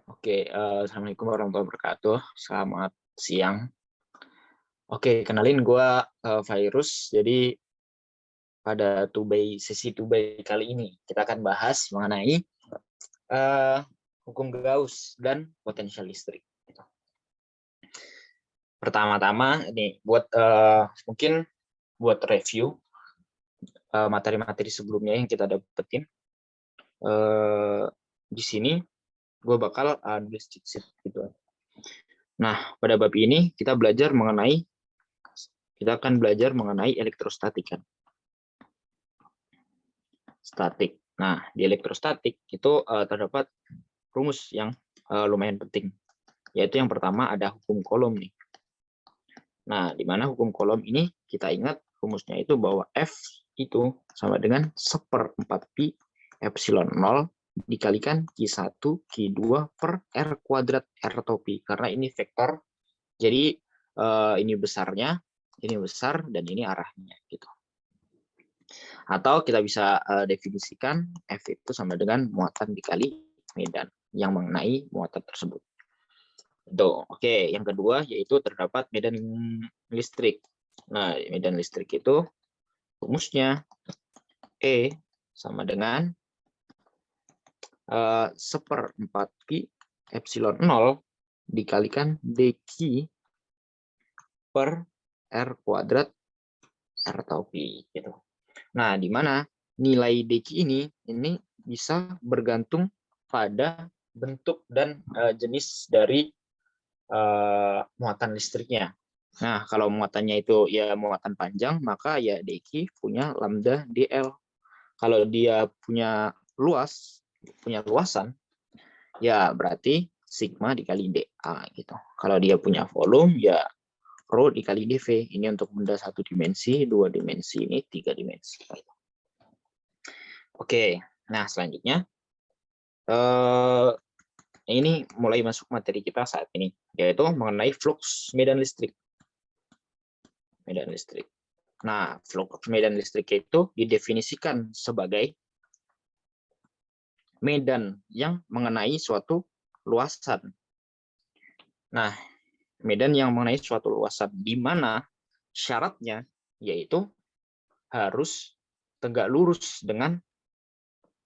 Oke, assalamualaikum warahmatullahi wabarakatuh. Selamat siang. Oke, kenalin gue Virus. Jadi pada sesi Tubay kali ini kita akan bahas mengenai eh, hukum Gauss dan potensial listrik. Gitu. Pertama-tama ini mungkin buat review materi-materi sebelumnya yang kita dapetin. Di sini gue bakal nulis cheat sheet gitu. Nah, pada bab ini kita akan belajar mengenai elektrostatik kan. Statik. Nah, di elektrostatik itu terdapat rumus yang lumayan penting, yaitu yang pertama ada hukum Coulomb nih. Nah, di mana hukum Coulomb ini kita ingat rumusnya itu bahwa F itu sama dengan 1/4 pi epsilon 0 dikalikan Q1 Q2 per R kuadrat R atau pi, karena ini vektor. Jadi ini besarnya, ini besar, dan ini arahnya gitu. Atau kita bisa definisikan F itu sama dengan muatan dikali medan yang mengenai muatan tersebut. Tuh, oke. Yang kedua yaitu terdapat medan listrik. Nah, medan listrik itu rumusnya E sama dengan 1/4 pi epsilon 0 dikalikan dq per R kuadrat R atau pi gitu. Nah, di mana nilai dq ini bisa bergantung pada bentuk dan jenis dari muatan listriknya. Nah, kalau muatannya itu ya muatan panjang, maka ya dq punya lambda dl. Kalau dia punya luasan, ya berarti sigma dikali dA gitu. Kalau dia punya volume, ya rho dikali dv. Ini untuk benda 1 dimensi, 2 dimensi, ini 3 dimensi. Oke, nah selanjutnya ini mulai masuk materi kita saat ini, yaitu mengenai flux medan listrik. Medan listrik. Nah, flux medan listrik itu didefinisikan sebagai medan yang mengenai suatu luasan. Nah, medan yang mengenai suatu luasan di mana syaratnya yaitu harus tegak lurus dengan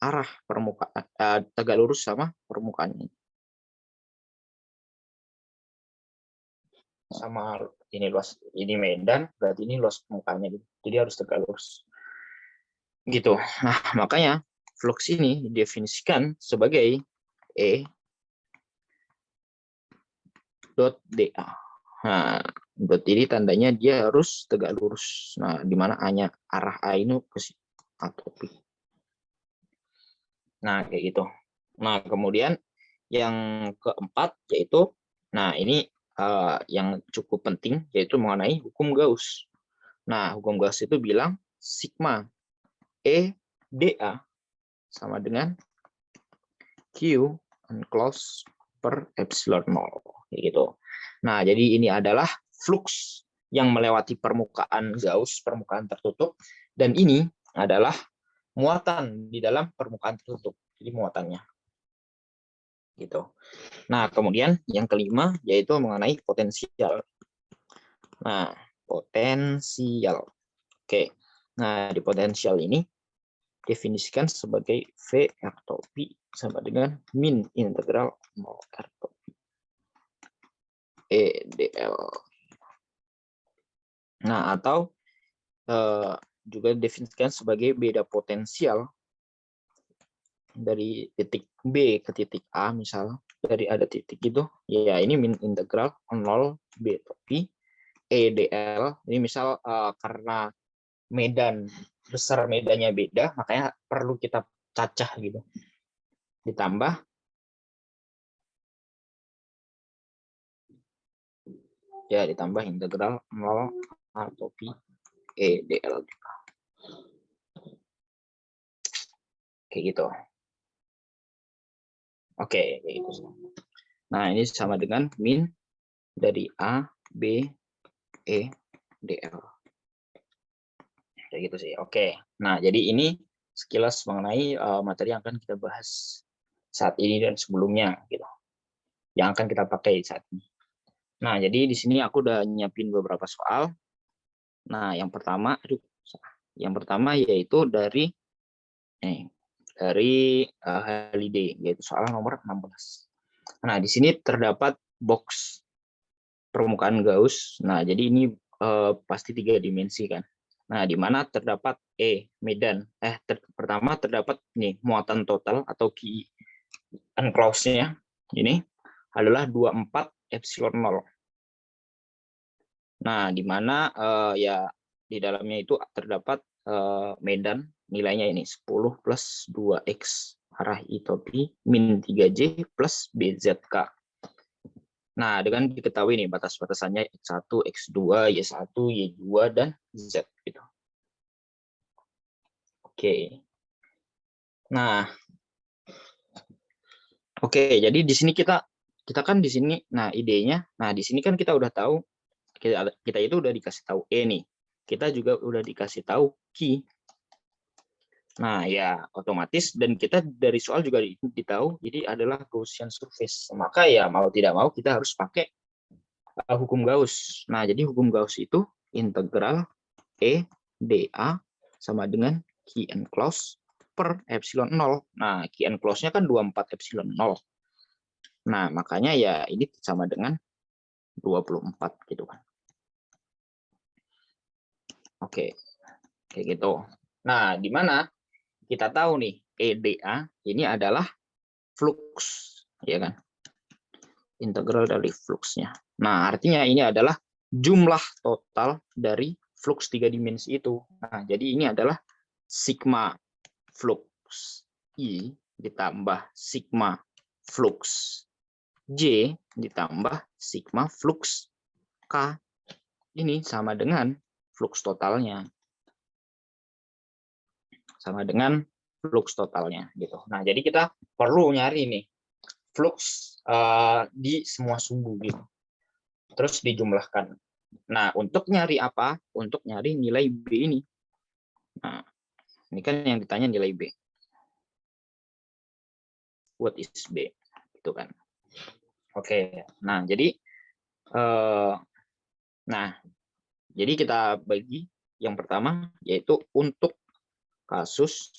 arah permukaan, tegak lurus sama permukaannya. Sama ini medan, berarti ini luas permukaannya gitu. Jadi harus tegak lurus. Gitu. Nah, makanya flux ini didefinisikan sebagai E dot dA. Nah, dot ini tandanya dia harus tegak lurus. Nah, di mana A-nya arah A ini ke atau P. Nah, kayak gitu. Nah, kemudian yang keempat yaitu, nah ini yang cukup penting, yaitu mengenai hukum Gauss. Nah, hukum Gauss itu bilang sigma E dA sama dengan Q enclosed per epsilon 0. Gitu. Nah, jadi ini adalah flux yang melewati permukaan Gauss, permukaan tertutup, dan ini adalah muatan di dalam permukaan tertutup. Jadi muatannya. Gitu. Nah, kemudian yang kelima yaitu mengenai potensial. Nah, potensial. Oke. Nah, di potensial ini definisikan sebagai V atau P sama dengan min integral 0 R atau P E dl. Nah, atau juga definisikan sebagai beda potensial dari titik B ke titik A, misal dari ada titik itu, ya ini min integral 0 B atau P E dl. Ini misal karena medannya beda, makanya perlu kita cacah gitu. Ditambah integral 0 atau pi E dl. Kayak gitu. Oke, kayak gitu. Nah, ini sama dengan min dari A, B, E, dl. Kayak gitu sih. Oke. Nah, jadi ini sekilas mengenai materi yang akan kita bahas saat ini dan sebelumnya gitu. yang akan kita pakai saat ini. Nah, jadi di sini aku udah nyiapin beberapa soal. Nah, yang pertama yaitu dari Holiday, yaitu soal nomor 16. Nah, di sini terdapat box permukaan Gauss. Nah, jadi ini pasti 3 dimensi kan. Nah, di mana terdapat medan. Pertama terdapat nih muatan total atau key enclosure-nya ini adalah 24 epsilon 0. Nah, di mana ya di dalamnya itu terdapat medan nilainya ini 10 plus 2x arah I topi min 3J plus BZK. Nah, dengan diketahui nih batas-batasannya X1, X2, Y1, Y2, dan Z. Gitu. Oke. Nah, jadi di sini kita kan di sini, nah idenya, nah di sini kan kita udah tahu, kita itu udah dikasih tahu E nih. Kita juga udah dikasih tahu Q. Nah, ya otomatis, dan kita dari soal juga ditahu, jadi adalah Gaussian surface. Maka ya mau tidak mau kita harus pakai hukum Gauss. Nah, jadi hukum Gauss itu integral E dA sama dengan Q enclosed per epsilon 0. Nah, Q enclosed-nya kan 24 epsilon 0. Nah, makanya ya ini sama dengan 24 gitu kan. Oke, kayak gitu. Nah, di mana kita tahu nih EDA ini adalah flux, ya kan? Integral dari fluxnya. Nah, artinya ini adalah jumlah total dari flux 3 dimensi itu. Nah, jadi ini adalah sigma flux I ditambah sigma flux J ditambah sigma flux K. Ini sama dengan flux totalnya. Sama dengan flux totalnya gitu. Nah, jadi kita perlu nyari nih flux di semua sumbu gitu. Terus dijumlahkan. Nah, untuk nyari apa? Untuk nyari nilai B ini. Nah, ini kan yang ditanya nilai B. What is B? Gitu kan. Oke. Nah, jadi jadi kita bagi yang pertama yaitu untuk kasus.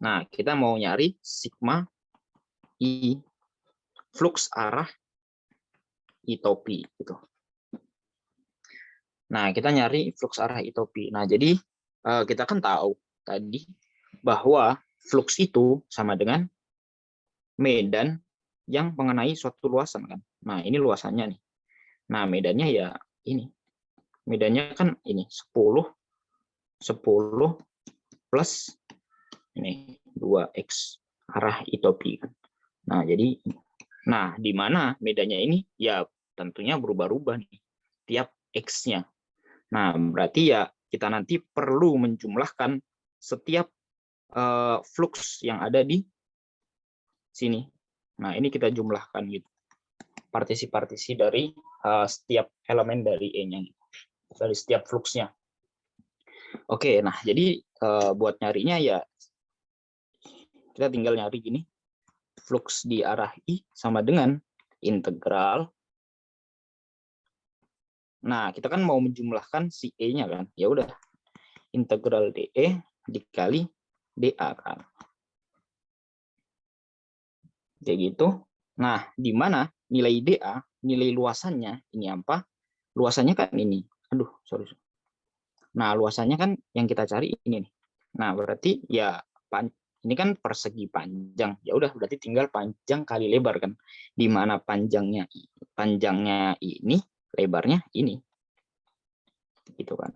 Nah, kita mau nyari sigma I flux arah I topi gitu. Nah, kita nyari flux arah I topi. Nah, jadi kita kan tahu tadi bahwa flux itu sama dengan medan yang mengenai suatu luasan kan. Nah, ini luasannya nih. Nah, medannya ya ini. Medannya kan ini 10 plus ini 2x arah I topi kan. Nah, jadi di mana medannya ini ya tentunya berubah-ubah nih tiap x-nya. Nah, berarti ya kita nanti perlu menjumlahkan setiap flux yang ada di sini. Nah, ini kita jumlahkan gitu. Partisi-partisi dari setiap elemen dari E-nya. Dari setiap fluxnya. Oke, nah jadi buat nyarinya ya kita tinggal nyari gini. Flux di arah I sama dengan integral. Nah, kita kan mau menjumlahkan si E-nya kan. Ya udah. Integral DE dikali DA kan. Kayak gitu. Nah, di mana nilai DA, nilai luasannya ini apa? Luasannya kan ini. Aduh, sorry. Nah, luasannya kan yang kita cari ini nih. Nah, berarti ya ini kan persegi panjang. Ya udah, berarti tinggal panjang kali lebar kan. Di mana panjangnya ini, lebarnya ini. Gitu kan.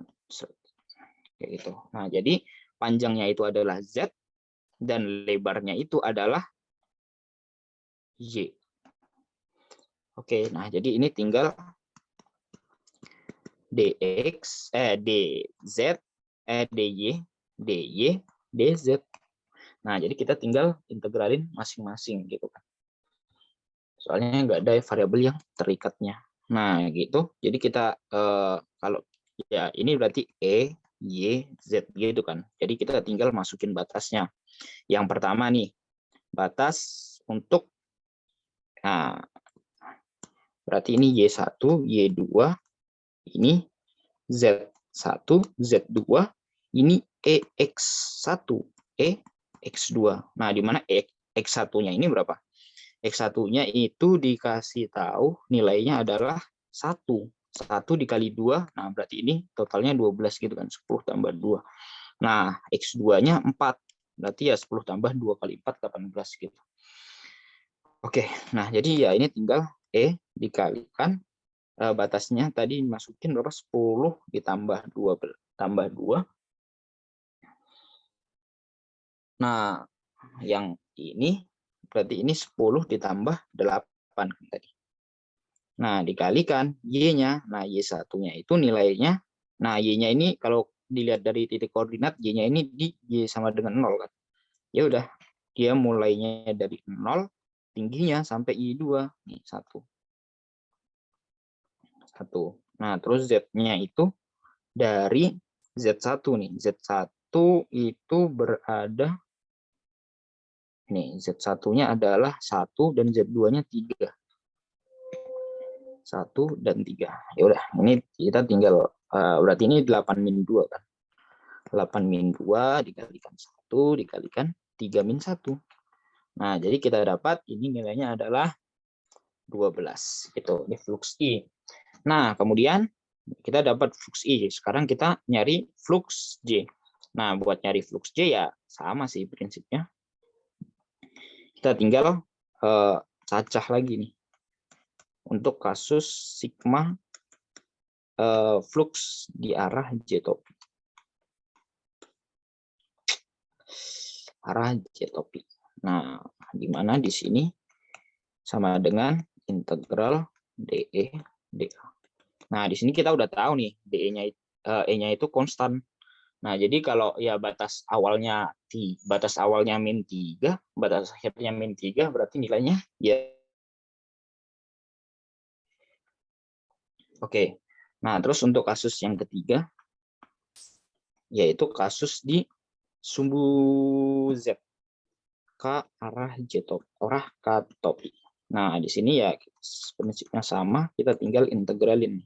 Kayak gitu. Nah, jadi panjangnya itu adalah Z dan lebarnya itu adalah Y. Oke, nah jadi ini tinggal DX, DZ, DY, DY, DZ. Nah, jadi kita tinggal integralin masing-masing gitu kan. Soalnya nggak ada variabel yang terikatnya. Nah, gitu. Jadi kita kalau ya ini berarti E, Y, Z gitu kan. Jadi kita tinggal masukin batasnya. Yang pertama nih, batas untuk Berarti ini Y1, Y2, ini Z1, Z2, ini EX1, EX2. Nah, di mana X1-nya ini berapa? X1-nya itu dikasih tahu nilainya adalah 1. 1 dikali 2, nah berarti ini totalnya 12 gitu kan, 10 tambah 2. Nah, X2-nya 4, berarti ya 10 tambah 2 kali 4, 18 gitu. Oke, nah jadi ya ini tinggal dikalikan batasnya tadi masukin berapa? 10 ditambah 2 tambah 2. Nah, yang ini berarti ini 10 ditambah 8 tadi. Nah, dikalikan Y-nya. Nah, Y1-nya itu nilainya. Nah, Y-nya ini kalau dilihat dari titik koordinat, Y-nya ini di Y sama dengan 0 kan. Ya udah, dia mulainya dari 0, tingginya sampai Y2. Nih, 1. Nah, terus Z-nya itu dari Z1 nih. Z1 itu berada, nih, Z1-nya adalah 1 dan Z2-nya 3. 1 dan 3. Ya udah, ini kita tinggal berarti ini 8 min 2 kan. 8 min 2 dikalikan 1 dikalikan 3 min 1. Nah, jadi kita dapat ini nilainya adalah 12. Itu ini flux I. Nah, kemudian kita dapat flux I. Sekarang kita nyari flux J. Nah, buat nyari flux J ya sama sih prinsipnya. Kita tinggal cacah lagi nih. Untuk kasus sigma flux di arah J topi. Arah J topi. Nah, di mana di sini sama dengan integral DE dA. Nah, di sini kita udah tahu nih DE-nya E-nya itu konstan. Nah, jadi kalau ya batas awalnya min 3, batas akhirnya min 3 berarti nilainya ya. Oke. Nah, terus untuk kasus yang ketiga yaitu kasus di sumbu Z ke arah J topi, arah K topi. Nah, di sini ya prinsipnya sama, kita tinggal integralin.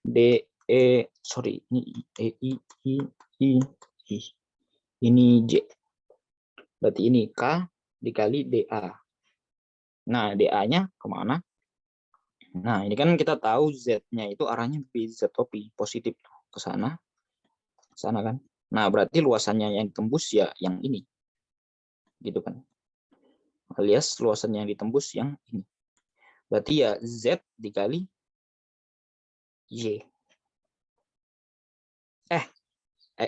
Ini ini J. Berarti ini K dikali DA. Nah, DA-nya kemana? Nah, ini kan kita tahu Z-nya itu arahnya BZ topi, positif ke sana kan. Nah, berarti luasannya yang tembus ya yang ini. Gitu kan. Alias luasannya yang ditembus yang ini. Berarti ya Z dikali Y.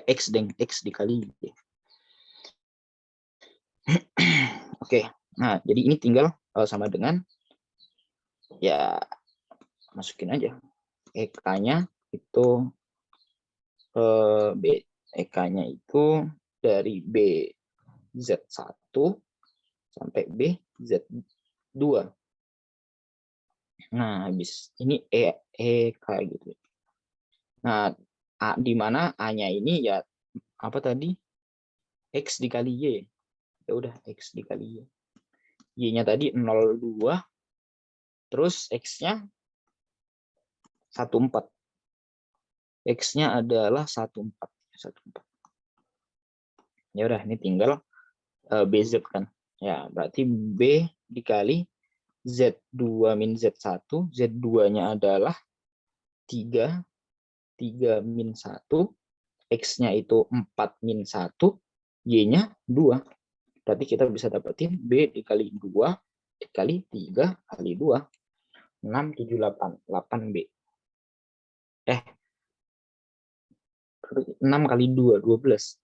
X dikali Y. Oke, nah jadi ini tinggal sama dengan ya masukin aja EK-nya itu B, EK-nya itu dari BZ1 sampai BZ2. Nah, habis ini EK gitu. Nah, di mana A-nya ini ya apa tadi? X dikali Y. Ya udah X dikali Y. Y-nya tadi 0,2, terus X-nya 1,4. X-nya adalah 1,4. Ya udah, ini tinggal BZ kan. Ya, berarti B dikali Z2 min Z1. Z2-nya adalah 3 min 1. X-nya itu 4 min 1. Y-nya 2. Berarti kita bisa dapetin B dikali 2 dikali 3 kali 2. 6, 7, 8. 8B. 6 kali 2, 12.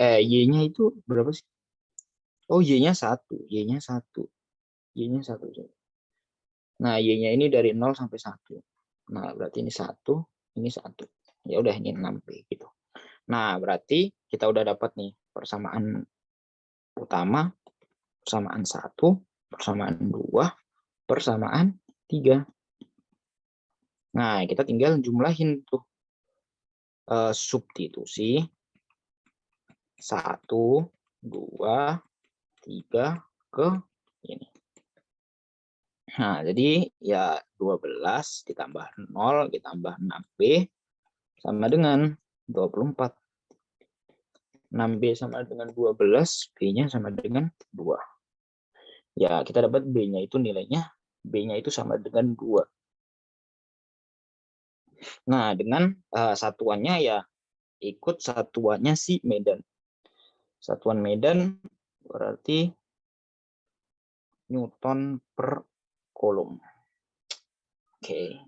Y-nya itu berapa sih? Oh, Y-nya 1. Y-nya 1. Y-nya 1. Nah, Y-nya ini dari 0 sampai 1. Nah, berarti ini 1, ini 1. Ya udah, ini 6B gitu. Nah, berarti kita udah dapat nih persamaan utama, persamaan 1, persamaan 2, persamaan 3. Nah, kita tinggal jumlahin tuh substitusi 1 2, 3 ke ini. Nah, jadi ya 12 ditambah 0 ditambah 6B sama dengan 24. 6B sama dengan 12, B-nya sama dengan 2. Ya, kita dapat B-nya itu nilainya, B-nya itu sama dengan 2. Nah, dengan satuannya ya ikut satuannya si Medan. Satuan Medan berarti Newton per Coulomb. Oke.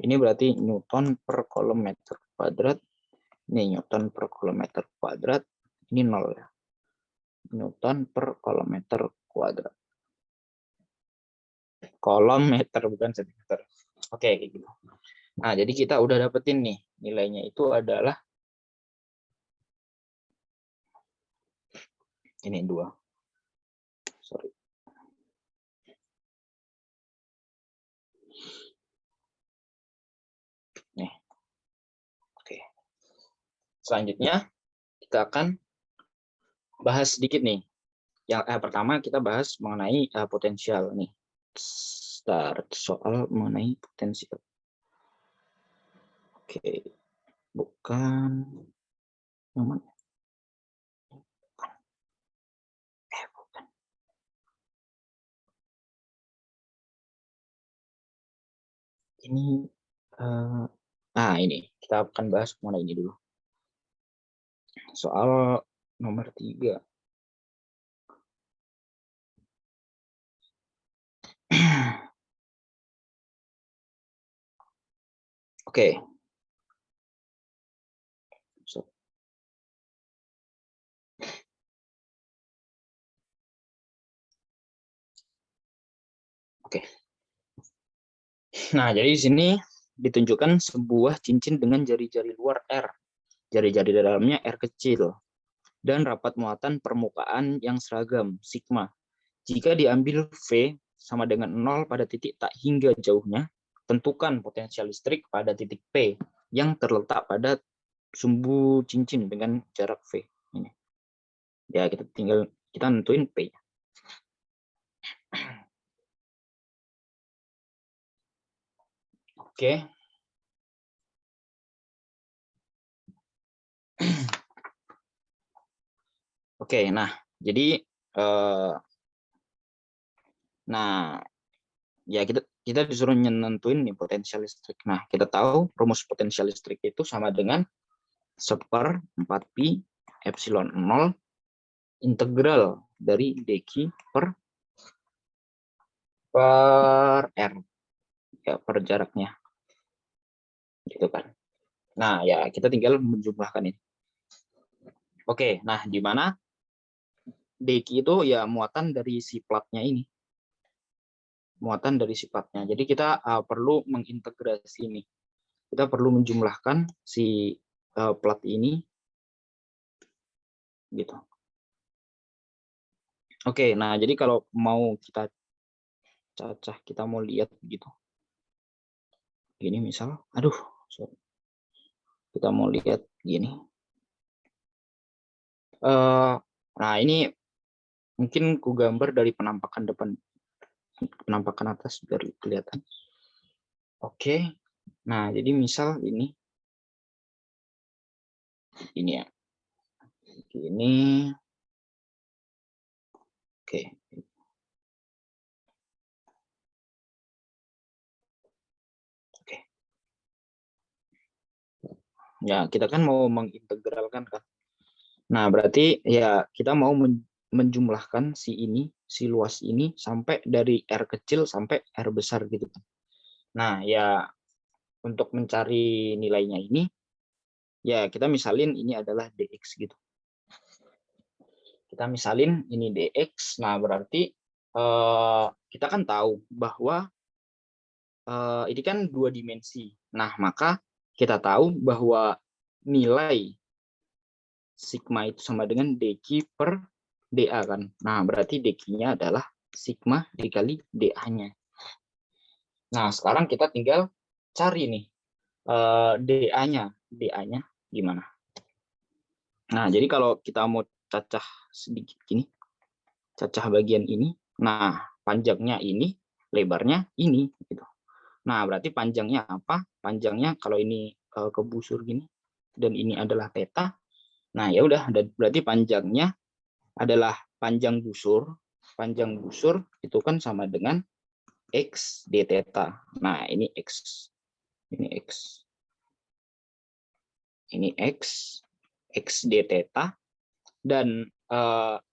Ini berarti Newton per kilometer kuadrat. Ini Newton per kilometer kuadrat. Ini 0 ya. Newton per kilometer kuadrat. Kilometer bukan sentimeter. Oke, kayak gitu. Nah, jadi kita udah dapetin nih nilainya itu adalah ini 2. Sorry. Nih. Oke. Selanjutnya kita akan bahas sedikit nih. Yang pertama kita bahas mengenai potensial nih. Start soal mengenai potensial. Oke. Bukan namanya. Bukan. Ini ini kita akan bahas mengenai ini dulu. Soal nomor 3. Oke. Oke. Nah, jadi di sini ditunjukkan sebuah cincin dengan jari-jari luar R. Jari-jari dalamnya R kecil. Dan rapat muatan permukaan yang seragam, sigma. Jika diambil V sama dengan 0 pada titik tak hingga jauhnya, tentukan potensial listrik pada titik P yang terletak pada sumbu cincin dengan jarak V. Ini. Ya, kita nentuin P. Oke. Oke, nah, jadi ya kita disuruh nentuin nih potensial listrik. Nah, kita tahu rumus potensial listrik itu sama dengan 1/4pi epsilon 0 integral dari dq per R ya, per jaraknya gitu kan. Nah, ya kita tinggal menjumlahkan ini. Oke, nah di mana dq itu ya muatan dari si platnya ini. Muatan dari si platnya. Jadi kita perlu mengintegrasi ini. Kita perlu menjumlahkan si plat ini gitu. Oke, nah jadi kalau mau kita cacah, kita mau lihat gitu. Gini misal, aduh, sorry. Kita mau lihat gini. Nah ini mungkin ku gambar dari penampakan depan, penampakan atas biar kelihatan. Oke, nah jadi misal ini ya, ini, oke. Ya kita kan mau mengintegralkan kan. Nah berarti ya kita mau menjumlahkan si luas ini sampai dari R kecil sampai R besar gitu. Nah ya untuk mencari nilainya ini ya kita misalin ini adalah dx gitu. Kita misalin ini dx. Nah berarti kita kan tahu bahwa ini kan 2 dimensi. Nah maka kita tahu bahwa nilai sigma itu sama dengan dq per dA kan. Nah, berarti dq-nya adalah sigma dikali dA-nya. Nah, sekarang kita tinggal cari nih dA-nya. dA-nya gimana? Nah, jadi kalau kita mau cacah sedikit gini, cacah bagian ini, nah panjangnya ini, lebarnya ini, gitu. Nah, berarti panjangnya apa? Panjangnya kalau ini kebusur gini, dan ini adalah theta. Nah, ya udah, berarti panjangnya adalah panjang busur. Panjang busur itu kan sama dengan x d theta. Nah, ini x, ini x, ini x d theta, dan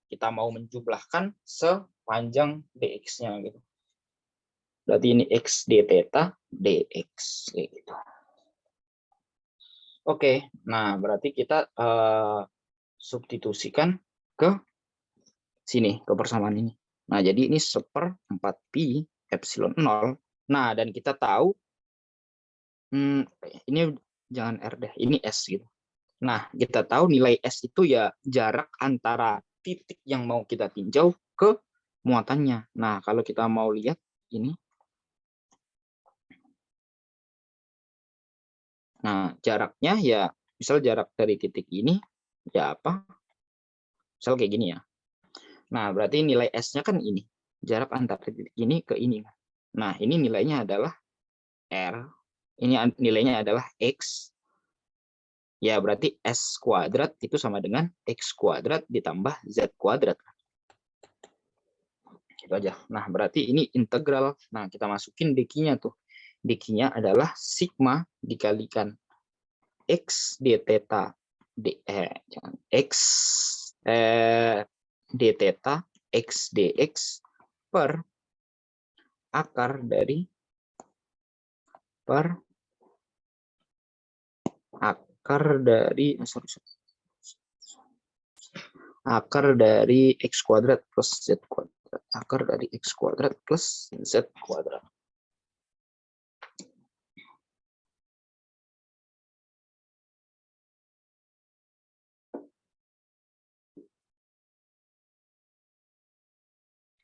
kita mau menjumlahkan sepanjang dx-nya gitu. Berarti ini x d theta dx gitu. Oke, nah berarti kita substitusikan ke sini, ke persamaan ini. Nah, jadi ini 1/4pi epsilon 0. Nah, dan kita tahu, ini jangan R deh, ini S gitu. Nah, kita tahu nilai S itu ya jarak antara titik yang mau kita tinjau ke muatannya. Nah, kalau kita mau lihat ini, nah jaraknya ya, misal jarak dari titik ini, ya apa? Misal kayak gini ya. Nah, berarti nilai S-nya kan ini. Jarak antara titik ini ke ini. Nah, ini nilainya adalah R. Ini nilainya adalah X. Ya, berarti S kuadrat itu sama dengan X kuadrat ditambah Z kuadrat. Gitu aja. Nah, berarti ini integral. Nah, kita masukin dq-nya tuh. Dq-nya adalah sigma dikalikan X d theta X d theta X dx per akar dari akar dari x kuadrat plus z kuadrat. Akar dari x kuadrat plus z kuadrat.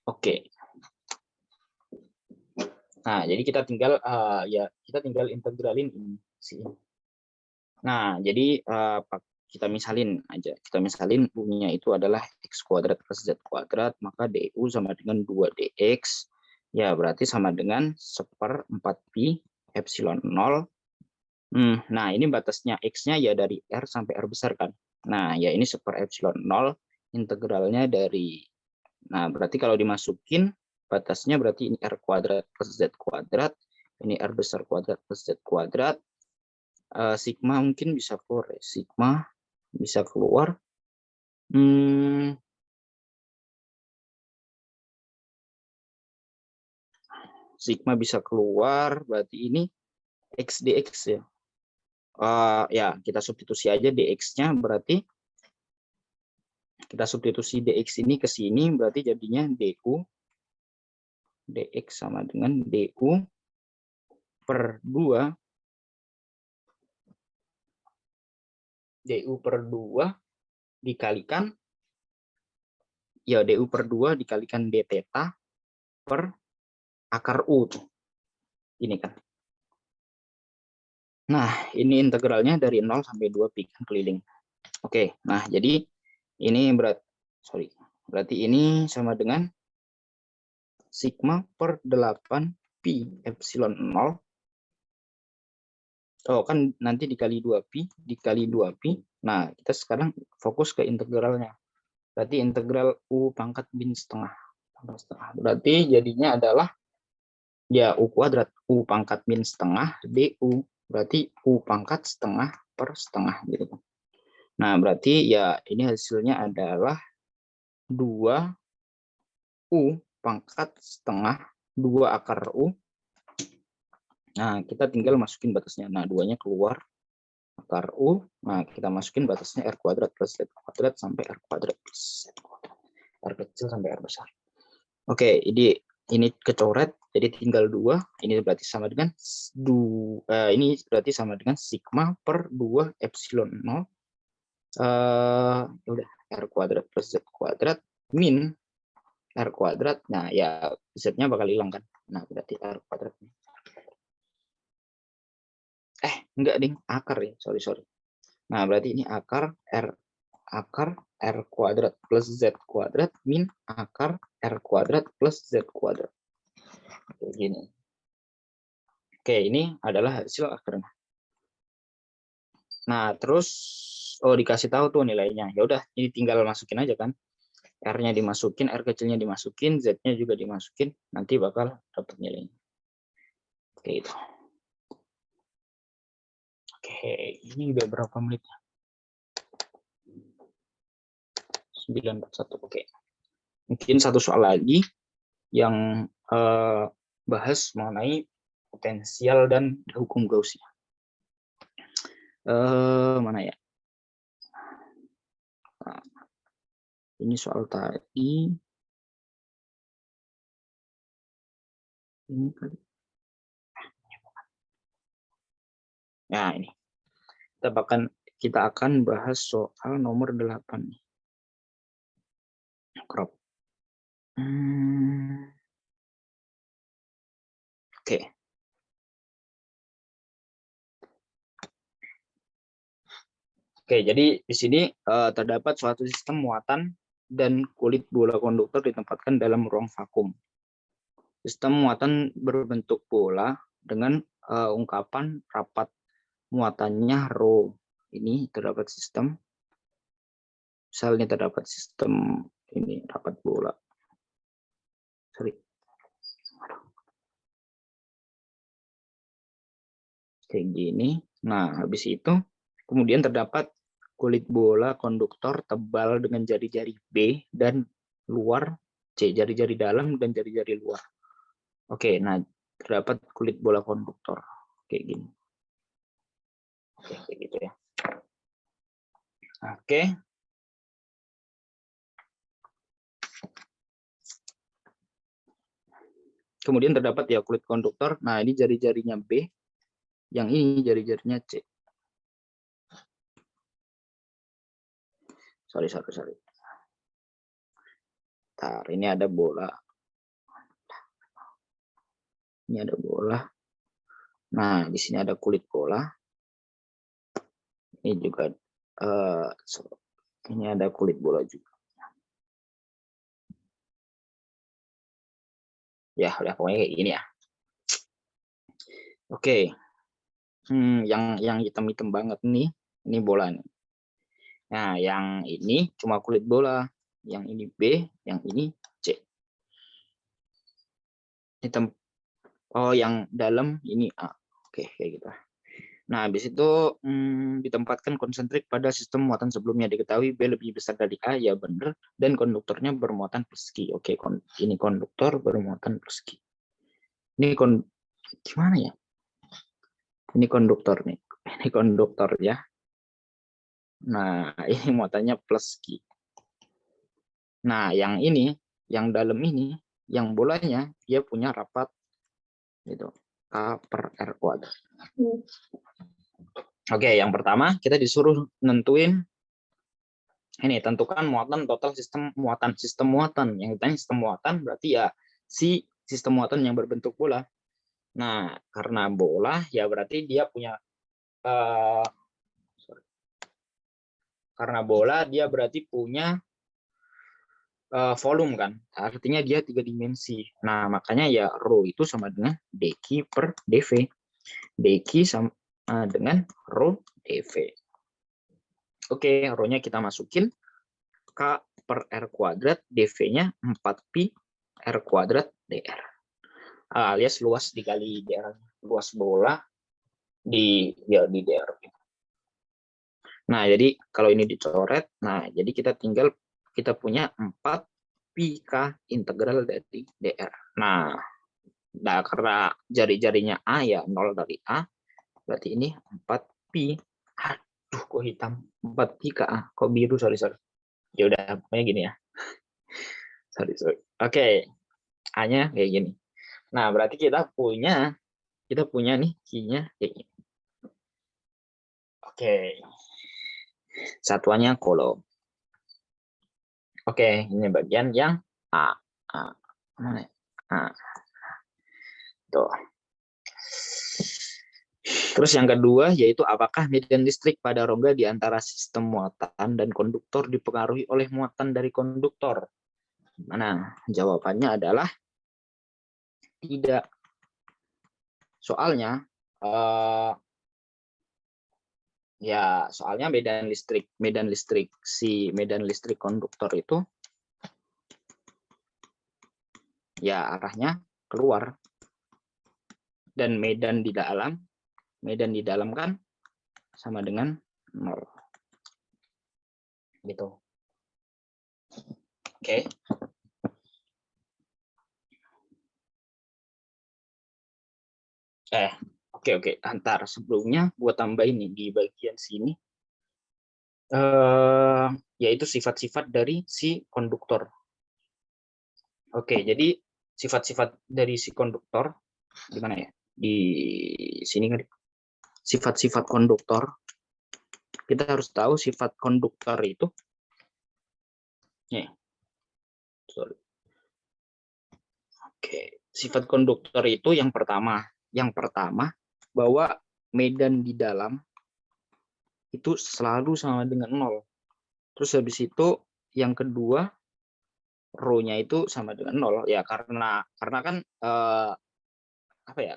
Oke. Nah, jadi kita tinggal integralin ini sih. Nah, jadi kita misalin aja. Kita misalin U-nya itu adalah x kuadrat plus z kuadrat, maka du sama dengan 2dx. Ya, berarti sama dengan 1/4pi epsilon 0. Nah, ini batasnya x-nya ya dari R sampai R besar kan. Nah, ya ini 1/epsilon 0 integralnya dari. Nah, berarti kalau dimasukin batasnya berarti ini R kuadrat plus Z kuadrat, ini R besar kuadrat plus Z kuadrat. Sigma mungkin bisa keluar ya. Sigma bisa keluar. Sigma bisa keluar, berarti ini X dx ya. Ya, kita substitusi aja dx-nya, berarti kita substitusi dx ini ke sini, berarti jadinya du dx sama dengan du per 2 dikalikan ya du per 2 dikalikan d theta per akar u tuh. Ini kan. Nah, ini integralnya dari 0 sampai 2 pi keliling. Oke, nah jadi ini berarti ini sama dengan sigma per 8 pi epsilon 0. Oh, kan nanti dikali 2 pi, dikali 2 pi. Nah, kita sekarang fokus ke integralnya. Berarti integral u pangkat bin setengah. Berarti jadinya adalah ya u kuadrat, u pangkat min setengah du. Berarti u pangkat setengah per setengah gitu. Nah, berarti ya ini hasilnya adalah 2 u pangkat setengah 2 akar u. Nah, kita tinggal masukin batasnya. Nah, 2-nya keluar, akar u. Nah, kita masukin batasnya r kuadrat plus z kuadrat sampai r kuadrat plus z kuadrat. R kecil sampai r besar. Oke, ini kecoret, jadi tinggal 2. Ini berarti sama dengan ini berarti sama dengan sigma per 2 epsilon 0. Udah, r kuadrat plus z kuadrat min r kuadrat. Nah, ya z-nya bakal hilang kan. Nah, berarti r kuadrat. Enggak, ding, akar ya. Sorry. Nah, berarti ini akar akar R kuadrat plus Z kuadrat min akar R kuadrat plus Z kuadrat. Begini. Oke, ini adalah hasil akarnya. Nah, terus dikasih tahu tuh nilainya. Ya udah, ini tinggal masukin aja kan. R-nya dimasukin, R kecilnya dimasukin, Z-nya juga dimasukin, nanti bakal dapat nilainya. Oke, itu. Oke, ini udah berapa menit? 9:41. Oke. Mungkin satu soal lagi yang bahas mengenai potensial dan hukum Gaussian. Mana ya? Nah, ini soal tadi. Ini kali. Nah, ini. Kita akan bahas soal nomor 8. Crop. Oke. Oke, jadi di sini terdapat suatu sistem muatan dan kulit bola konduktor ditempatkan dalam ruang vakum. Sistem muatan berbentuk bola dengan ungkapan rapat muatannya rho. Ini terdapat sistem. Misalnya terdapat sistem ini rapat bola. Sorry. Kayak gini. Nah, habis itu kemudian terdapat kulit bola konduktor tebal dengan jari-jari B dan luar C, jari-jari dalam dan jari-jari luar. Oke, nah terdapat kulit bola konduktor kayak gini. Oke, kayak gitu ya. Oke. Kemudian terdapat ya kulit konduktor. Nah, ini jari-jarinya B, yang ini jari-jarinya C. Sorry. Bentar, ini ada bola. Ini ada bola. Nah, di sini ada kulit bola. Ini juga ini ada kulit bola juga. Ya, udah pokoknya kayak gini ya. Oke. Yang hitam-hitam banget nih, ini bola nih. Nah, yang ini cuma kulit bola, yang ini B, yang ini C. Hitam. Oh, yang dalam ini A. Oke, kayak gitu. Nah, habis itu ditempatkan konsentrik pada sistem muatan sebelumnya. Diketahui B lebih besar dari A, ya benar. Dan konduktornya bermuatan plus Q. Oke, ini konduktor bermuatan plus Q. Ini gimana ya? Ini konduktor nih. Ini konduktor ya. Nah, ini muatannya plus Q. Nah, yang ini, yang dalam ini, yang bolanya, dia punya rapat gitu, K per R kuadrat. Oke, yang pertama kita disuruh nentuin ini, tentukan muatan total sistem muatan. Yang ditanya sistem muatan berarti ya si sistem muatan yang berbentuk bola. Nah, karena bola ya berarti dia punya karena bola dia berarti punya volume kan, artinya dia 3 dimensi. Nah, makanya ya rho itu sama dengan dq per dv. dq sama dengan rho dv. Oke, rho-nya kita masukin, K per R kuadrat, dv-nya 4pi R kuadrat dr. Alias luas dikali dr, luas bola di dr. Nah, jadi kalau ini dicoret, nah jadi kita punya 4 pi K integral dari dr. Nah, karena jari-jarinya A ya 0 dari A, berarti ini 4 pi. Aduh, kok hitam. 4 pi K A, kok biru, sorry. Ya udah, pokoknya gini ya. Sorry. Oke, A-nya kayak gini. Nah, berarti kita punya nih Q-nya kayak gini. Oke. Satuannya kolom. Oke, ini bagian yang A. Mana? A. Tuh. Terus yang kedua yaitu apakah medan listrik pada rongga di antara sistem muatan dan konduktor dipengaruhi oleh muatan dari konduktor? Nah, jawabannya adalah tidak. Soalnya soalnya medan listrik konduktor itu ya arahnya keluar, dan medan di dalam kan sama dengan 0 gitu. Oke. Oke. Antar sebelumnya gua tambahin nih di bagian sini yaitu sifat-sifat dari si konduktor. Oke, jadi sifat-sifat dari si konduktor gimana ya? Di sini kan sifat-sifat konduktor. Kita harus tahu sifat konduktor itu Oke, sifat konduktor itu yang pertama bahwa medan di dalam itu selalu sama dengan 0. Terus habis itu yang kedua rho-nya itu sama dengan 0 ya, karena kan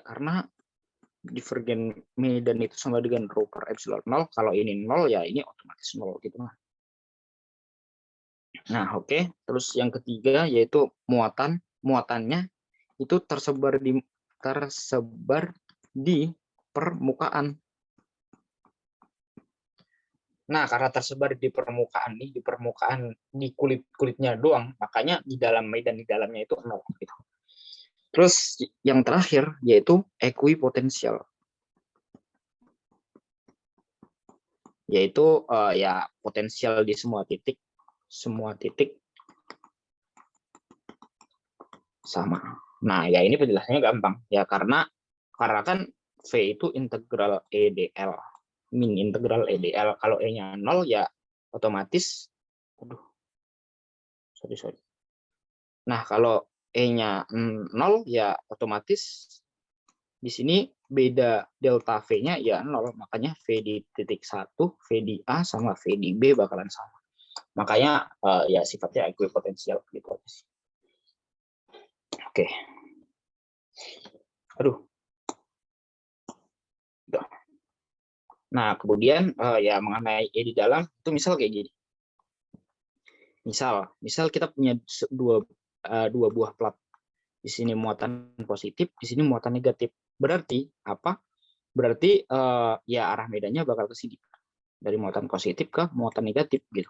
karena divergen medan itu sama dengan rho per epsilon 0. Kalau ini 0 ya ini otomatis 0 gitu. Nah, oke. Terus yang ketiga yaitu muatannya itu tersebar di permukaan. Nah, karena tersebar di permukaan di kulitnya doang, makanya di dalamnya itu 0 gitu. Terus yang terakhir yaitu ekuipotensial. Yaitu ya potensial di semua titik sama. Nah, ya ini penjelasannya gampang ya, karena kan V itu integral EDL, min integral EDL. Kalau E-nya 0 ya otomatis sorry. Nah, kalau E-nya 0 ya otomatis di sini beda delta V-nya ya 0, makanya V di titik 1, V di A sama V di B bakalan sama. Makanya ya sifatnya ekuipotensial gitu aja sih. Oke. Nah, kemudian ya mengenai E di dalam itu misal kayak gini. Misal kita punya dua buah plat. Di sini muatan positif, di sini muatan negatif. Berarti apa? Berarti ya arah medannya bakal ke sini. Dari muatan positif ke muatan negatif gitu.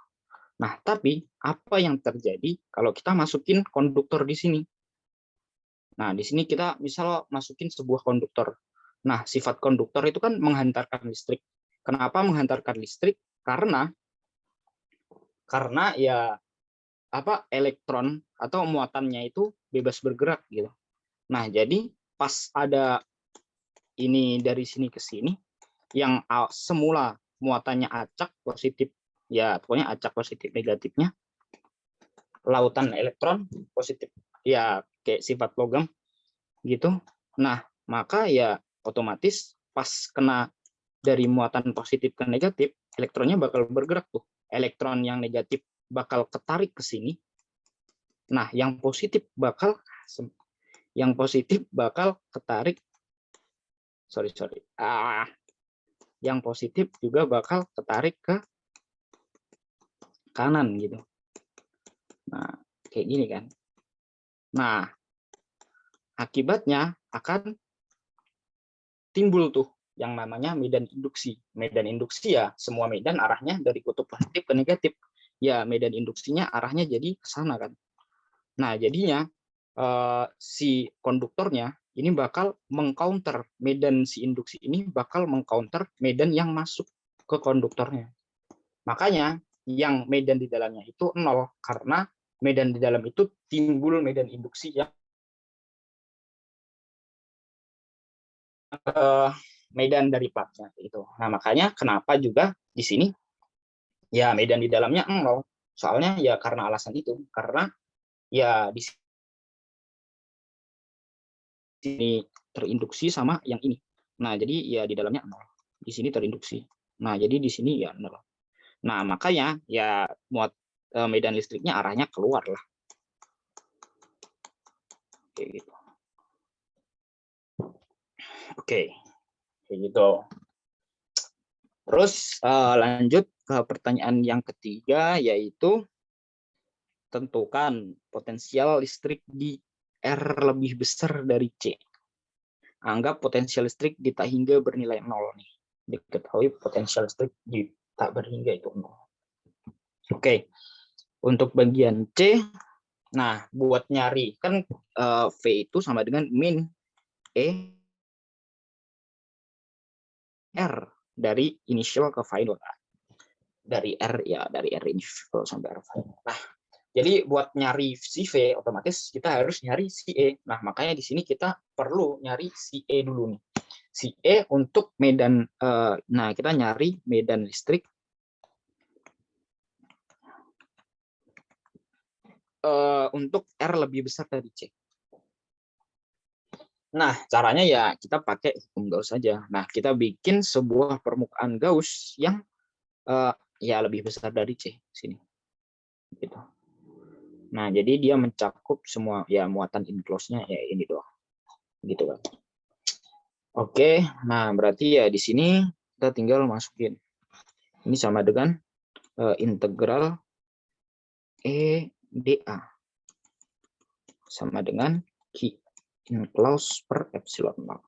Nah, tapi apa yang terjadi kalau kita masukin konduktor di sini? Nah, di sini kita misal masukin sebuah konduktor. Nah, sifat konduktor itu kan menghantarkan listrik. Kenapa menghantarkan listrik? Karena ya elektron atau muatannya itu bebas bergerak gitu. Nah, jadi pas ada ini dari sini ke sini, yang semula muatannya acak positif, ya pokoknya acak positif negatifnya, lautan elektron positif, ya kayak sifat logam gitu. Nah, maka ya otomatis pas kena dari muatan positif ke negatif, elektronnya bakal bergerak tuh. Elektron yang negatif bakal ketarik ke sini. Nah, yang positif bakal ketarik yang positif juga bakal ketarik ke kanan gitu. Nah, kayak gini kan. Nah, akibatnya akan timbul tuh yang namanya medan induksi. Medan induksi ya semua medan arahnya dari kutub positif ke negatif. Ya medan induksinya arahnya jadi ke sana kan. Nah, jadinya si konduktornya ini bakal mengcounter medan si induksi ini bakal mengcounter medan yang masuk ke konduktornya. Makanya yang medan di dalamnya itu 0 karena medan di dalam itu timbul medan induksi yang medan dari platnya itu. Nah, makanya kenapa juga di sini ya medan di dalamnya 0. Soalnya ya karena alasan itu, karena ya di sini terinduksi sama yang ini. Nah, jadi ya di dalamnya 0. Di sini terinduksi. Nah, jadi di sini ya 0. Nah, makanya ya medan listriknya arahnya keluar lah. Kayak gitu. Oke, kayak gitu. Terus lanjut ke pertanyaan yang ketiga, yaitu tentukan potensial listrik di R lebih besar dari C. Anggap potensial listrik di tak hingga bernilai 0 nih. Diketahui potensial listrik di tak berhingga itu 0. Oke, untuk bagian C, nah buat nyari kan V itu sama dengan min E R dari initial ke final. Dari R ya, dari R initial sampai R final. Nah, jadi buat nyari si V, otomatis kita harus nyari si E. Nah, makanya di sini kita perlu nyari si E dulu nih. Si E untuk medan, nah kita nyari medan listrik untuk R lebih besar dari C. Nah, caranya ya kita pakai hukum Gauss saja. Nah, kita bikin sebuah permukaan Gauss yang ya lebih besar dari C sini. Gitu. Nah, jadi dia mencakup semua ya muatan enclosed-nya ya ini doang. Gitu kan. Oke, nah berarti ya di sini kita tinggal masukin. Ini sama dengan integral EdA sama dengan Q enclosed per epsilon 0.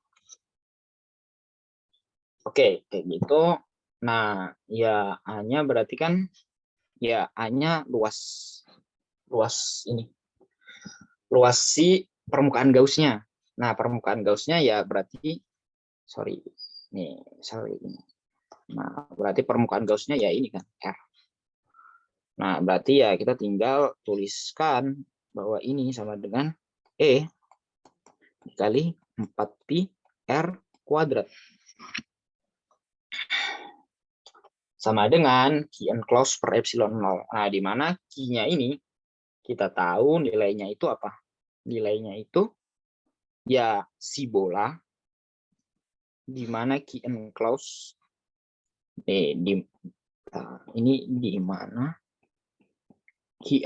Oke, kayak gitu. Nah, ya A-nya berarti kan ya A-nya luas ini. Luas si permukaan Gauss-nya. Nah, permukaan Gauss-nya ya berarti sorry. Nah, berarti permukaan Gauss-nya ya ini kan R. Nah, berarti ya kita tinggal tuliskan bahwa ini sama dengan E dikali 4pi R kuadrat. Sama dengan Q enclosed per epsilon 0. Nah, di mana Q-nya ini kita tahu nilainya itu apa? Nilainya itu ya si bola, di mana Q enclosed ini di mana Q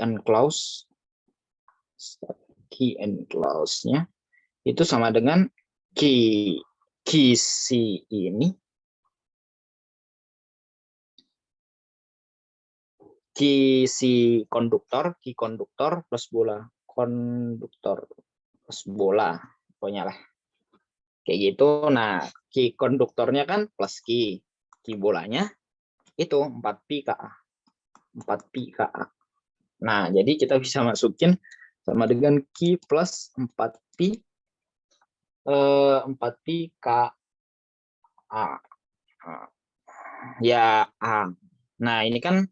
enclosed-nya itu sama dengan Q si ini si konduktor plus bola, konduktor plus bola, pokoknya lah kayak gitu. Nah, Q konduktornya kan plus Q bolanya itu 4pi KA. 4pi KA. Nah, jadi kita bisa masukin sama dengan Q plus 4pi 4pi KA. Ya A. Nah, ini kan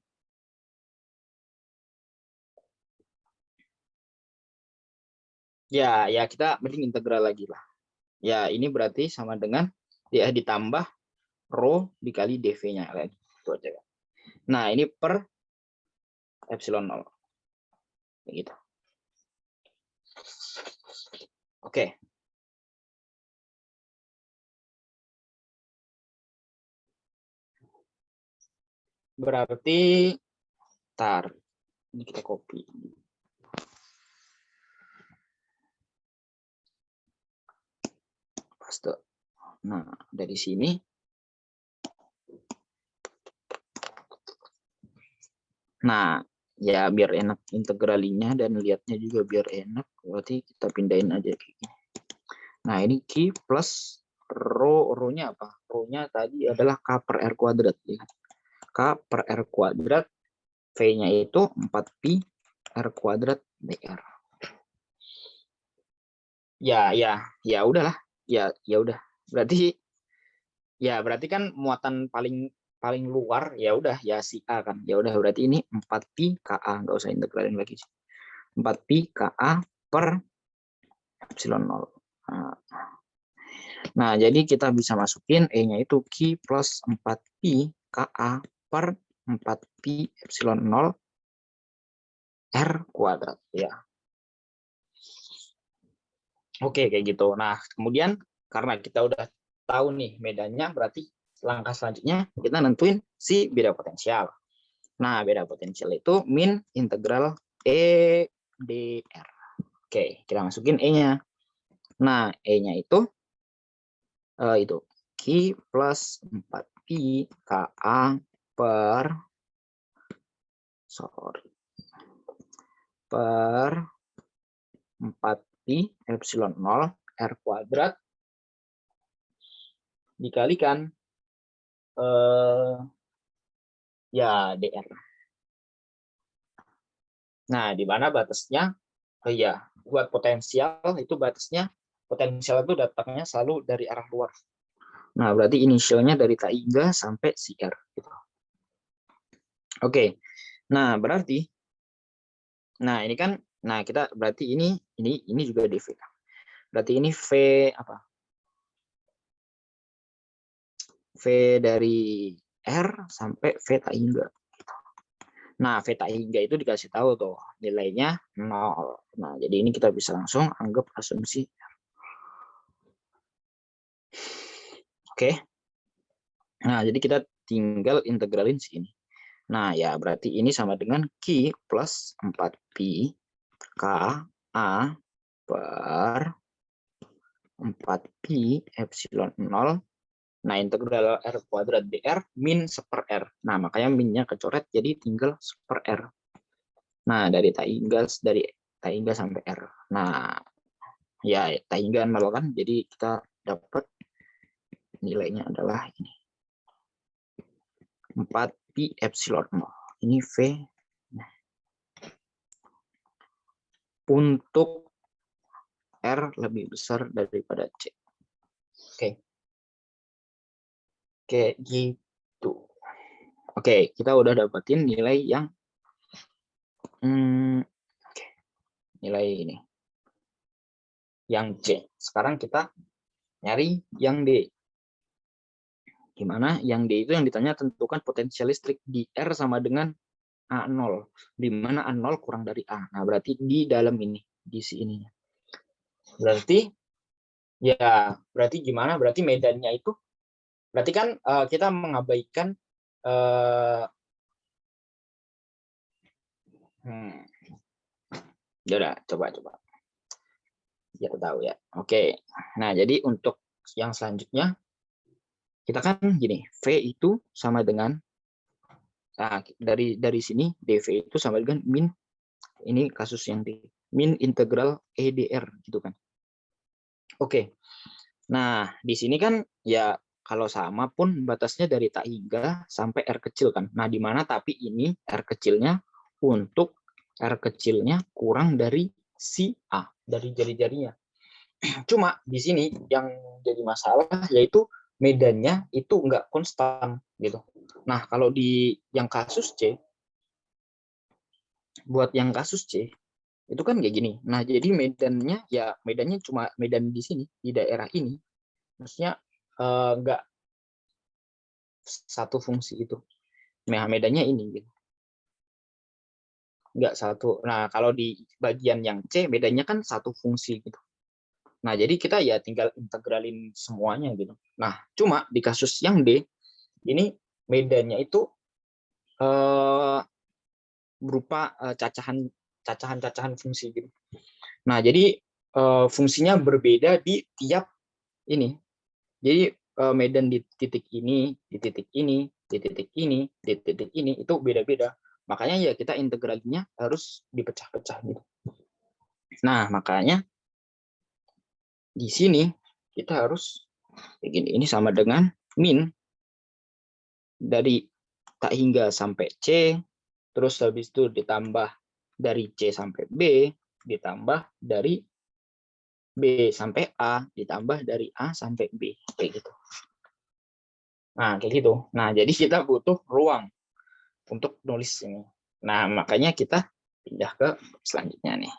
ya kita mending integral lagi lah. Ya, ini berarti sama dengan ya ditambah rho dikali dv-nya lagi. Itu aja. Nah, ini per epsilon 0. Begitu. Oke. Berarti tar ini kita copy. Paste. Nah, dari sini nah, ya biar enak integralinya dan lihatnya juga biar enak, berarti kita pindahin aja kayak gini. Nah, ini Q plus rho-nya apa? Rho-nya tadi adalah K per R kuadrat. Ya. K per R kuadrat, V-nya itu 4pi R kuadrat dr. Ya udahlah. Ya udah. Berarti kan muatan paling luar ya udah ya si A kan. Ya udah berarti ini 4pi KA, nggak usah integralin lagi. 4pi KA per epsilon 0. Nah, jadi kita bisa masukin E-nya itu Q plus 4pi KA per 4pi epsilon 0 R kuadrat. Ya. Oke, kayak gitu. Nah, kemudian karena kita udah tahu nih medannya, berarti langkah selanjutnya kita nentuin si beda potensial. Nah, beda potensial itu min integral E dr. Oke, kita masukin E-nya. Nah, E-nya itu Q plus 4pi Ka per 4pi epsilon 0 R kuadrat dikalikan ya dr. Nah, di mana batasnya? Ya, buat potensial itu batasnya, potensial itu datangnya selalu dari arah luar. Nah, berarti inisialnya dari T3 sampai CR. Gitu. Oke, nah berarti, nah ini kan, nah kita berarti ini juga dV. Berarti ini V apa? V dari R sampai V T3. Nah, V T3 itu dikasih tahu tuh nilainya 0. Nah, jadi ini kita bisa langsung anggap asumsi. Oke. Nah, jadi kita tinggal integralin sini. Nah, ya berarti ini sama dengan Q plus 4pi Ka per 4pi epsilon 0. Nah, integral R kuadrat dr min 1/R. Nah, makanya minnya kecoret jadi tinggal 1/R. Nah, dari T3 sampai R. Nah, ya T3 0 kan, jadi kita dapat nilainya adalah ini. 4pi epsilon 0. Ini V. Nah, untuk R lebih besar daripada C. Oke. Kayak gitu. Oke, kita udah dapetin nilai yang nilai ini. Yang C. Sekarang kita nyari yang D. Gimana? Yang D itu yang ditanya tentukan potensial listrik di R sama dengan A0. Di mana A0 kurang dari A. Nah, berarti di dalam ini, di sini. Berarti ya, berarti gimana? Berarti medannya itu berarti kan kita mengabaikan ya udah coba biar tahu ya. Oke. Nah, jadi untuk yang selanjutnya kita kan gini, V itu sama dengan dari sini dV itu sama dengan min, ini kasus yang D, min integral EdR gitu kan. Oke. Nah, di sini kan ya kalau sama pun batasnya dari T3 sampai R kecil kan. Nah, di mana tapi ini R kecilnya untuk R kecilnya kurang dari si A, dari jari-jarinya. Cuma di sini yang jadi masalah yaitu medannya itu nggak konstan gitu. Nah, kalau di yang kasus C, buat yang kasus C itu kan kayak gini. Nah, jadi medannya cuma medan di sini, di daerah ini. Maksudnya nggak satu fungsi itu. Nah, medannya ini gitu. Nggak satu. Nah, kalau di bagian yang C medannya kan satu fungsi gitu. Nah, jadi kita ya tinggal integralin semuanya gitu. Nah, cuma di kasus yang D ini medannya itu berupa cacahan fungsi gitu. Nah, jadi fungsinya berbeda di tiap ini. Jadi medan di titik ini, di titik ini, di titik ini, di titik ini itu beda-beda. Makanya ya kita integralnya harus dipecah-pecah gitu. Nah, makanya di sini kita harus begini. Ini sama dengan min dari tak hingga sampai C, terus habis itu ditambah dari C sampai B, ditambah dari B sampai A, ditambah dari A sampai B, kayak gitu. Nah, kayak gitu. Nah, jadi kita butuh ruang untuk nulis ini. Nah, makanya kita pindah ke selanjutnya nih.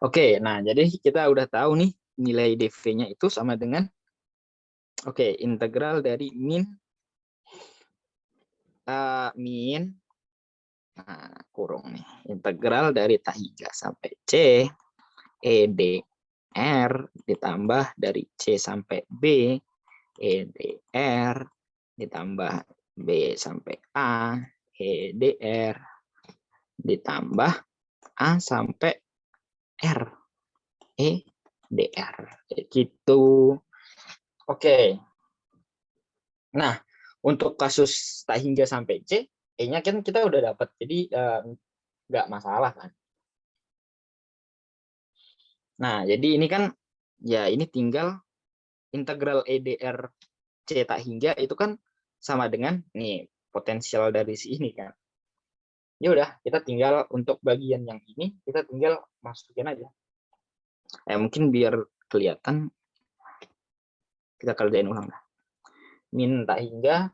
Oke, nah jadi kita udah tahu nih nilai dV-nya itu sama dengan integral dari min kurung nih. Integral dari T3 sampai C EdR R ditambah dari C sampai B, EDR ditambah B sampai A, EDR ditambah A sampai R, EDR. Gitu. Oke. Nah, untuk kasus tak hingga sampai C, E-nya kan kita udah dapat, jadi nggak masalah kan. Nah, jadi ini kan, ya ini tinggal integral EDR C tak hingga itu kan sama dengan nih potensial dari si ini kan. Ya udah, kita tinggal untuk bagian yang ini kita tinggal masukin aja. Mungkin biar kelihatan kita kerjain ulang lah. Min tak hingga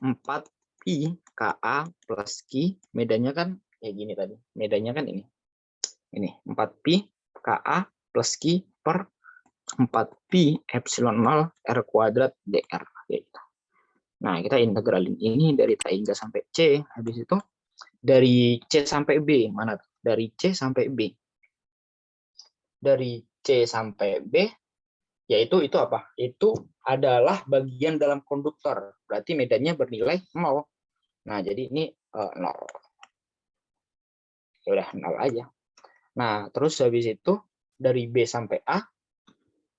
4pi Ka plus Q, medannya kan kayak gini tadi. Medannya kan ini. Ini 4pi Ka plus Q per 4pi epsilon 0 R kuadrat dr. Gitu. Nah, kita integralin ini dari tak hingga sampai C. Habis itu dari C sampai B. Mana? Dari C sampai B. Dari C sampai B, yaitu itu apa? Itu adalah bagian dalam konduktor. Berarti medannya bernilai 0. Nah, jadi ini 0. Ya udah 0 aja. Nah, terus habis itu dari B sampai A,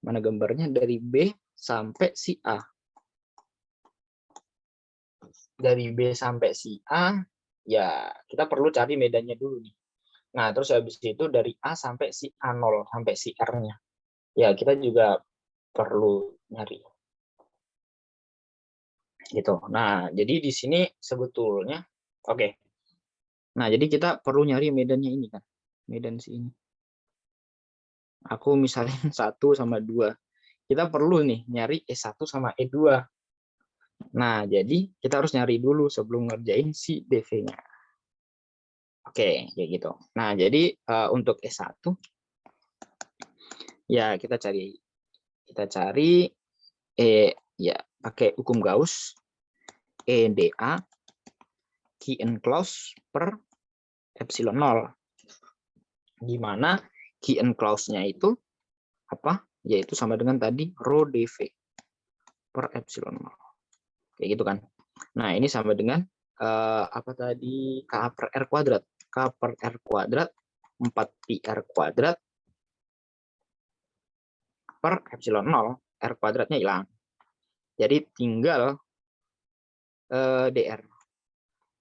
mana gambarnya? Dari B sampai si A. Dari B sampai si A, ya kita perlu cari medannya dulu nih. Nah, terus habis itu dari A sampai si A0, sampai si R-nya. Ya, kita juga perlu nyari. Gitu. Nah, jadi di sini sebetulnya, oke. Nah, jadi kita perlu nyari medannya ini kan. Medan si ini. Aku misalnya 1 sama 2. Kita perlu nih nyari E1 sama E2. Nah, jadi kita harus nyari dulu sebelum ngerjain si DV-nya. Oke, kayak gitu. Nah, jadi untuk E1 ya kita cari ya pakai hukum Gauss EDA Q enclosed per epsilon 0. Di mana Q enclosed-nya itu apa? Yaitu sama dengan tadi rho dV per epsilon 0. Kayak gitu kan. Nah, ini sama dengan apa tadi? K per R kuadrat. K per R kuadrat 4pi R kuadrat per epsilon 0. R kuadratnya hilang. Jadi tinggal DR.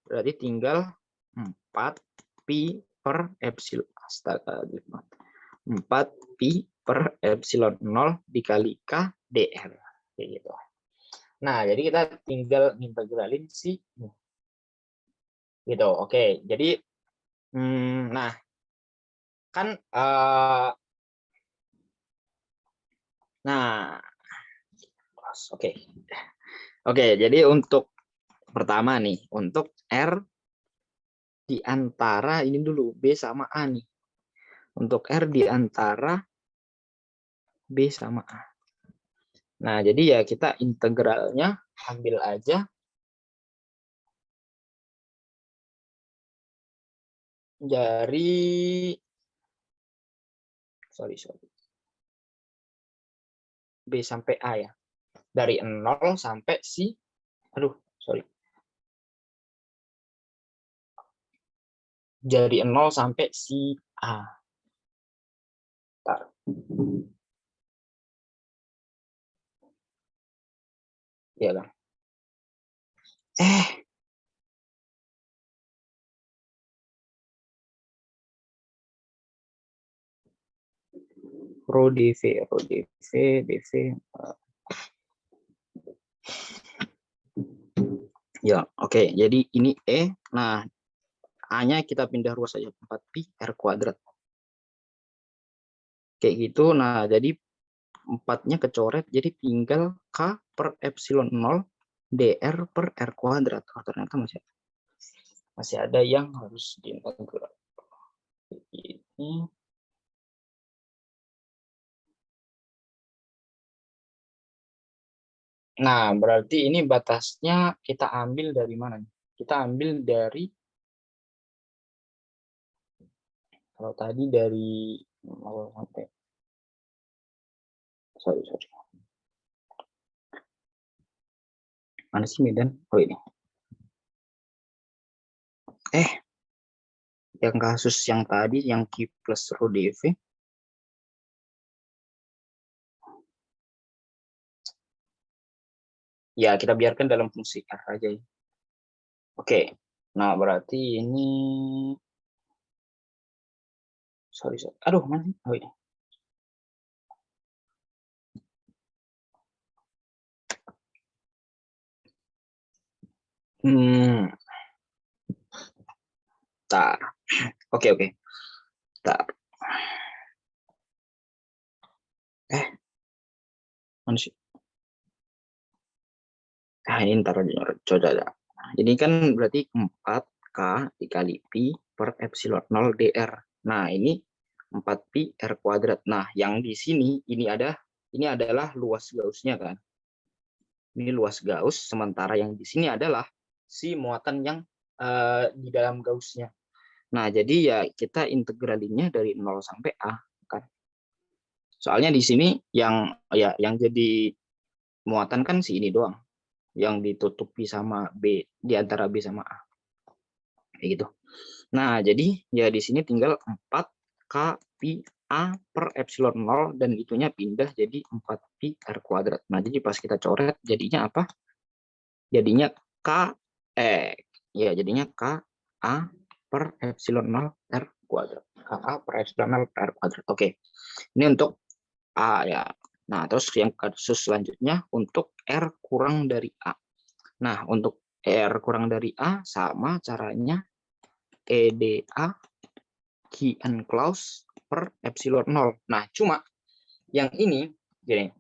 Berarti tinggal 4pi per epsilon. 4pi per epsilon 0 dikali K DR. Kayak gitu. Nah, jadi kita tinggal integralin si gitu. Oke, jadi nah kan nah oke, jadi untuk pertama nih, untuk R di antara ini dulu B sama A nih. Untuk R di antara B sama A. Nah, jadi ya kita integralnya ambil aja dari B sampai A ya. Dari 0 sampai si dari 0 sampai si A. Ya kan? Rho dV. Ya, oke. Jadi ini E. Nah, A-nya kita pindah ruas saja 4pi R kuadrat. Kayak gitu. Nah, jadi 4-nya kecoret, jadi tinggal K per epsilon 0 DR per R kuadrat. Oh, ternyata masih ada yang harus diintegral. Ini. Nah, berarti ini batasnya kita ambil dari mana? Kita ambil dari Kalau tadi dari 0 sampai sorry. Mana sih Medan? Oh ini. Yang kasus yang tadi yang Q plus rho dv. Ya, kita biarkan dalam fungsi R aja ya. Oke. Nah, berarti ini sorry. Aduh, mana? Oh ini. Tar. Oke. Tar. Mana sih? Ini ntar coba ada. Ini kan berarti 4K dikali Pi per epsilon 0 dr. Nah, ini 4Pi R kuadrat. Nah, yang di sini ini adalah luas Gauss-nya kan. Ini luas Gauss, sementara yang di sini adalah si muatan yang di dalam Gauss-nya. Nah, jadi ya kita integralinya dari 0 sampai A kan. Soalnya di sini yang jadi muatan kan si ini doang, yang ditutupi sama B, di antara B sama A. Kayak gitu. Nah, jadi ya di sini tinggal 4K Pi A per epsilon 0 dan itunya pindah jadi 4Pi R kuadrat. Nah, jadi pas kita coret jadinya apa? Jadinya jadinya KA per epsilon 0 R kuadrat. KA per epsilon 0 R kuadrat. Oke. Ini untuk A ya. Nah, terus yang kasus selanjutnya untuk R kurang dari A. Nah, untuk R kurang dari A sama caranya EDA key enclosed per epsilon 0. Nah, cuma yang ini gini.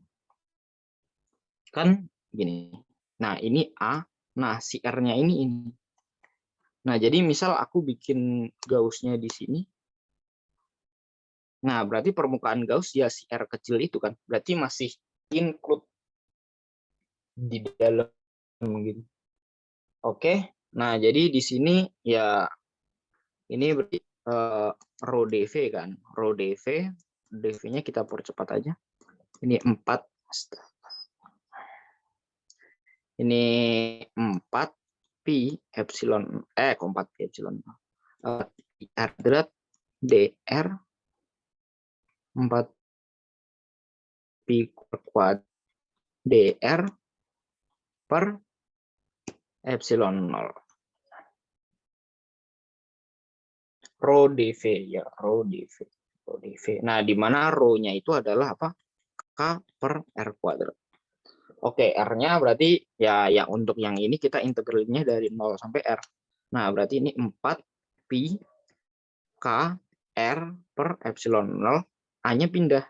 Kan gini. Nah, ini A. Nah, si R-nya ini. Nah, jadi misal aku bikin Gauss-nya di sini. Nah, berarti permukaan Gauss ya si R kecil itu kan. Berarti masih include di dalam gitu. Oke. Nah, jadi di sini ya ini berarti rho dv kan. Rho dv-nya kita percepat aja. Ini 4. Ini 4 pi epsilon 4 pi epsilon R kuadrat dr 4 pi kuadrat dr per epsilon 0. Rho dv ya, rho dv. Nah, di mana rho-nya itu adalah apa? K per R kuadrat. Oke, R-nya berarti ya yang untuk yang ini kita integralnya dari 0 sampai R. Nah, berarti ini 4 pi K R per epsilon 0, A-nya pindah.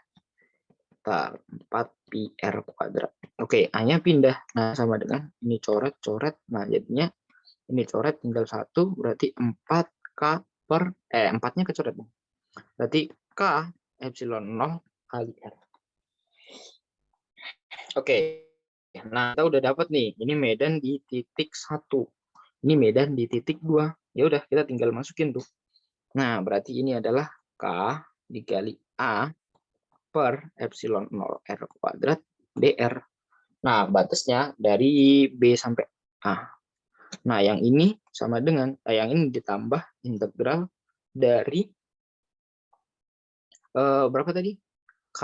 4 pi R kuadrat. Oke, A-nya pindah. Nah, sama dengan ini coret-coret. Nah, jadinya ini coret tinggal 1, berarti 4K per, 4-nya kecoret. Berarti K epsilon 0 kali R. Oke, nah kita udah dapat nih, ini medan di titik 1. Ini medan di titik 2. Ya udah, kita tinggal masukin tuh. Nah, berarti ini adalah K dikali A per epsilon 0 R kuadrat dr. Nah, batasnya dari B sampai A. Nah, yang ini sama dengan, yang ini ditambah integral dari berapa tadi? K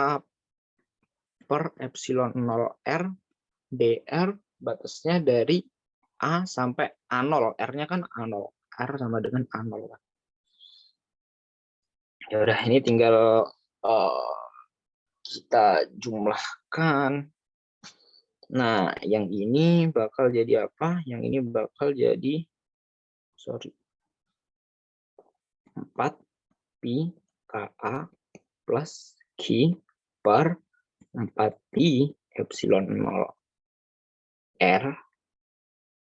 per epsilon 0 R dr, batasnya dari A sampai A0. R-nya kan A0. R sama dengan A0. Ya udah, ini tinggal kita jumlahkan. Nah, yang ini bakal jadi apa? Yang ini bakal jadi 4 pi KA plus Q per 4 pi epsilon 0 R.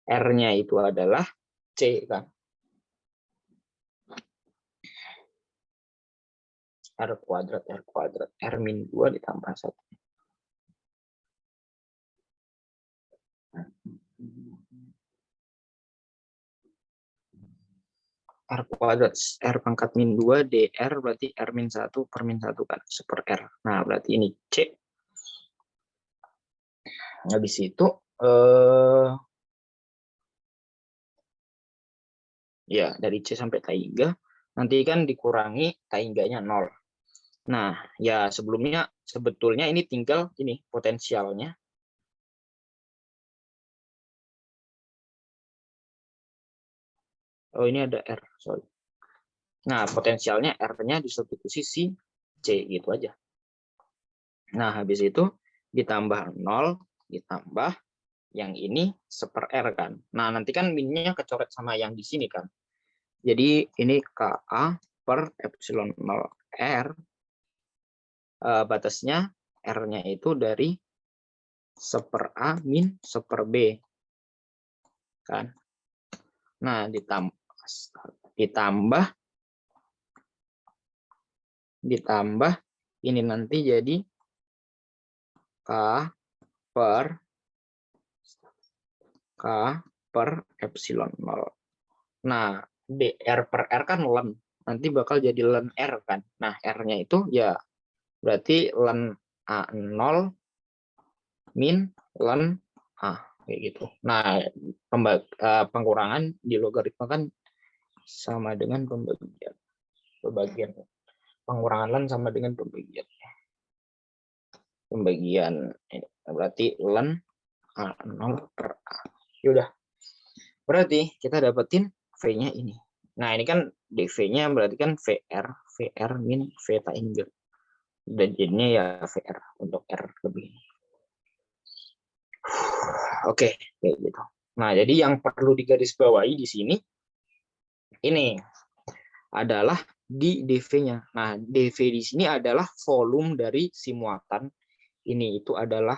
R-nya itu adalah C kan. R kuadrat R min 2 ditambah 1. R kuadrat, R pangkat min 2, DR berarti R min 1 per min 1 kan, super R. Nah, berarti ini C. Habis itu, ya dari C sampai T3, nanti kan dikurangi T3-nya 0. Nah, ya sebetulnya ini tinggal ini potensialnya. Oh, ini ada R, sorry. Nah, potensialnya R-nya disubstitusi si C, gitu aja. Nah, habis itu ditambah 0, ditambah yang ini seper R kan. Nah, nanti kan minnya kecoret sama yang di sini kan. Jadi ini KA per epsilon 0 R, batasnya R-nya itu dari seper A min seper B. Kan. Nah, ditambah ini nanti jadi K per epsilon 0. Nah, DR per R kan ln. Nanti bakal jadi ln R kan. Nah, R-nya itu ya berarti ln A0 min ln A. Kayak gitu. Nah, pengurangan di logaritma kan sama dengan pembagian. Pengurangan ln sama dengan pembagian. Berarti ln A0 per A. Yaudah. Berarti kita dapetin V-nya ini. Nah, ini kan dV-nya berarti kan VR min V T3. Dan jadinya ya VR untuk R lebih. Oke, kayak gitu. Nah, jadi yang perlu digarisbawahi di sini ini adalah di dV-nya. Nah, dV di sini adalah volume dari si muatan. Ini itu adalah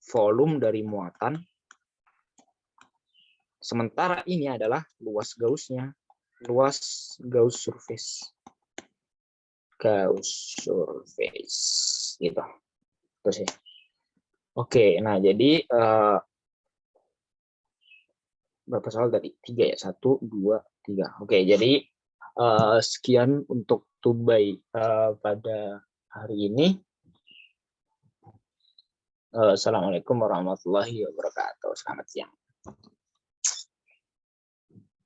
volume dari muatan. Sementara ini adalah luas Gauss-nya. Luas Gauss surface. Gauss surface. Gitu. Terus ya. Oke, nah jadi berapa soal tadi? 3 ya? 1, 2, 3. Oke, jadi sekian untuk tubai pada hari ini. Assalamualaikum warahmatullahi wabarakatuh. Selamat siang.